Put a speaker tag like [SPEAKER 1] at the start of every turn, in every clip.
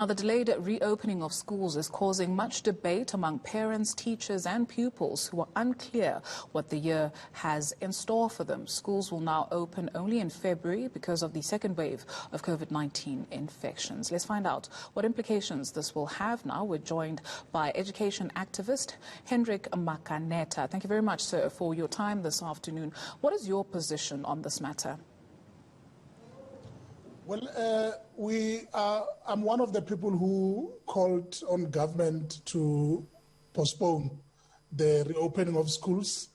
[SPEAKER 1] Now, the delayed reopening of schools is causing much debate among parents, teachers and pupils who are unclear what the year has in store for them. Schools will now open only in February because of the second wave of COVID-19 infections. Let's find out what implications this will have now. We're joined by education activist Hendrick Makaneta. Thank you very much, sir, for your time this afternoon. What is your position on this matter?
[SPEAKER 2] Well, I'm one of the people who called on government to postpone the reopening of schools,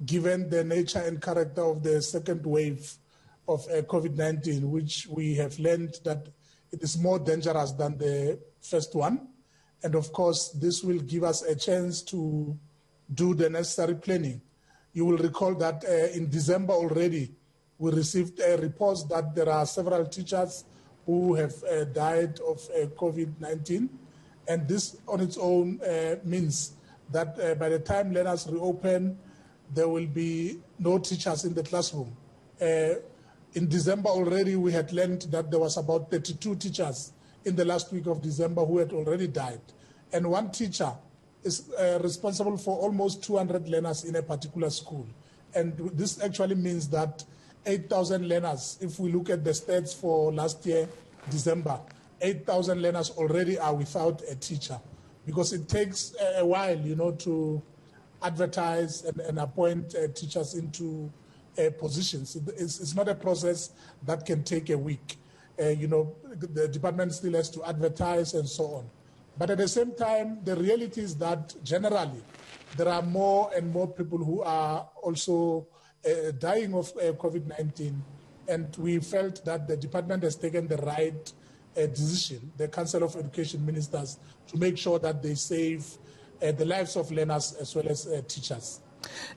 [SPEAKER 2] given the nature and character of the second wave of COVID-19, which we have learned that it is more dangerous than the first one. And of course, this will give us a chance to do the necessary planning. You will recall that in December already, we received reports that there are several teachers who have died of COVID-19. And this on its own means that by the time learners reopen, there will be no teachers in the classroom. In December already, we had learned that there was about 32 teachers in the last week of December who had already died. And one teacher is responsible for almost 200 learners in a particular school. And this actually means that 8,000 learners, if we look at the stats for last year, December, 8,000 learners already are without a teacher, because it takes a while, to advertise and appoint teachers into positions. It's not a process that can take a week. The department still has to advertise and so on. But at the same time, the reality is that generally there are more and more people who are also dying of COVID-19, and we felt that the department has taken the right decision, the Council of Education Ministers, to make sure that they save the lives of learners as well as teachers.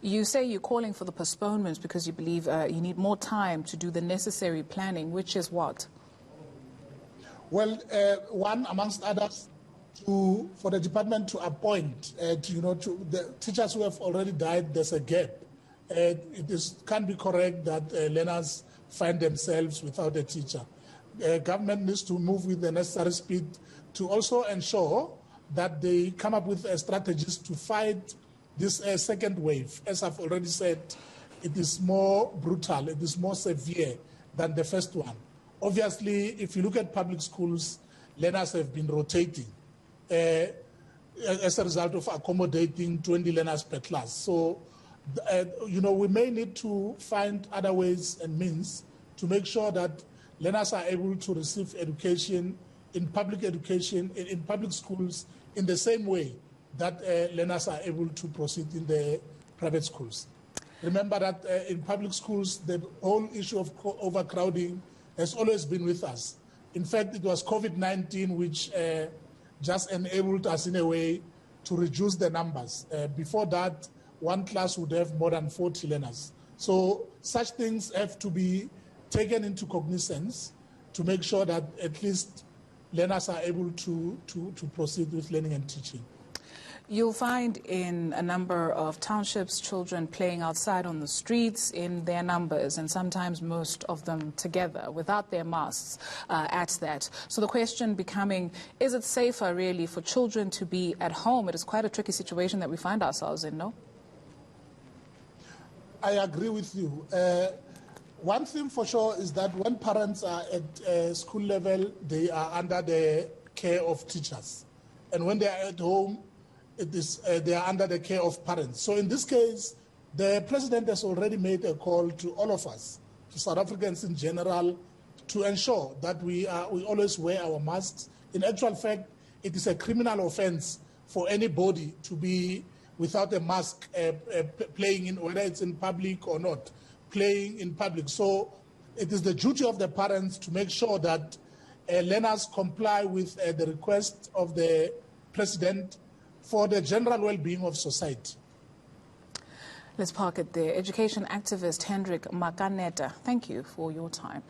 [SPEAKER 1] You say you're calling for the postponements because you believe you need more time to do the necessary planning, which is what?
[SPEAKER 2] Well, one amongst others, for the department to appoint, to the teachers who have already died. There's a gap. Can't be correct that learners find themselves without a teacher. Government needs to move with the necessary speed to also ensure that they come up with strategies to fight this second wave. As I've already said, it is more brutal, it is more severe than the first one. Obviously, if you look at public schools, learners have been rotating as a result of accommodating 20 learners per class. So, we may need to find other ways and means to make sure that learners are able to receive education in public schools in the same way that learners are able to proceed in the private schools. Remember that in public schools, the whole issue of overcrowding has always been with us. In fact, it was COVID-19 which just enabled us in a way to reduce the numbers. Before that, one class would have more than 40 learners. So such things have to be taken into cognizance to make sure that at least learners are able to proceed with learning and teaching.
[SPEAKER 1] You'll find in a number of townships children playing outside on the streets in their numbers, and sometimes most of them together without their masks at that. So the question becoming, is it safer really for children to be at home? It is quite a tricky situation that we find ourselves in, no?
[SPEAKER 2] I agree with you. One thing for sure is that when parents are at school level, they are under the care of teachers. And when they are at home, they are under the care of parents. So in this case, the president has already made a call to all of us, to South Africans in general, to ensure that we always wear our masks. In actual fact, it is a criminal offense for anybody to be without a mask playing in, whether it's in public or not, playing in public. So it is the duty of the parents to make sure that learners comply with the request of the president for the general well-being of society.
[SPEAKER 1] Let's park it there. Education activist Hendrick Makaneta, thank you for your time.